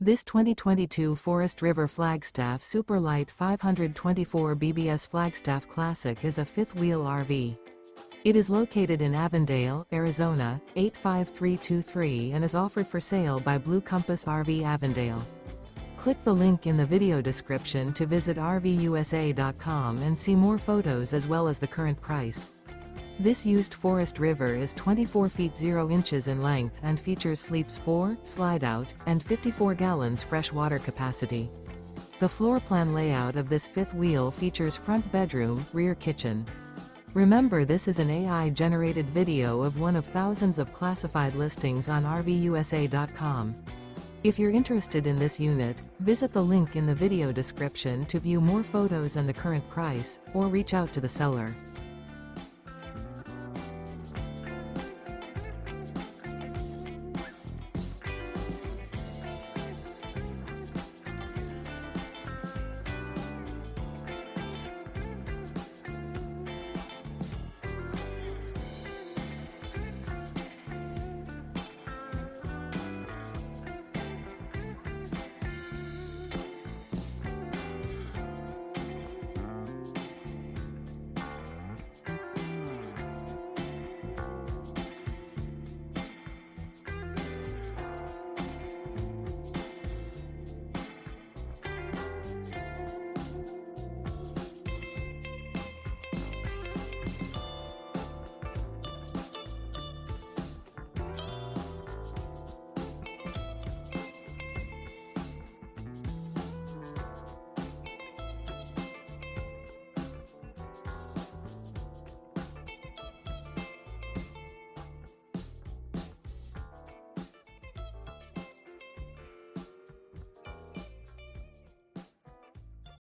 This 2022 Forest River Flagstaff Super Lite 524 BBS Flagstaff Classic is a fifth-wheel RV. It is located in Avondale, Arizona, 85323 and is offered for sale by Blue Compass RV Avondale. Click the link in the video description to visit RVUSA.com and see more photos as well as the current price. This used Forest River is 24 feet 0 inches in length and features sleeps 4, slide-out, and 54 gallons fresh water capacity. The floor plan layout of this fifth wheel features front bedroom, rear kitchen. Remember, this is an AI-generated video of one of thousands of classified listings on RVUSA.com. If you're interested in this unit, visit the link in the video description to view more photos and the current price, or reach out to the seller.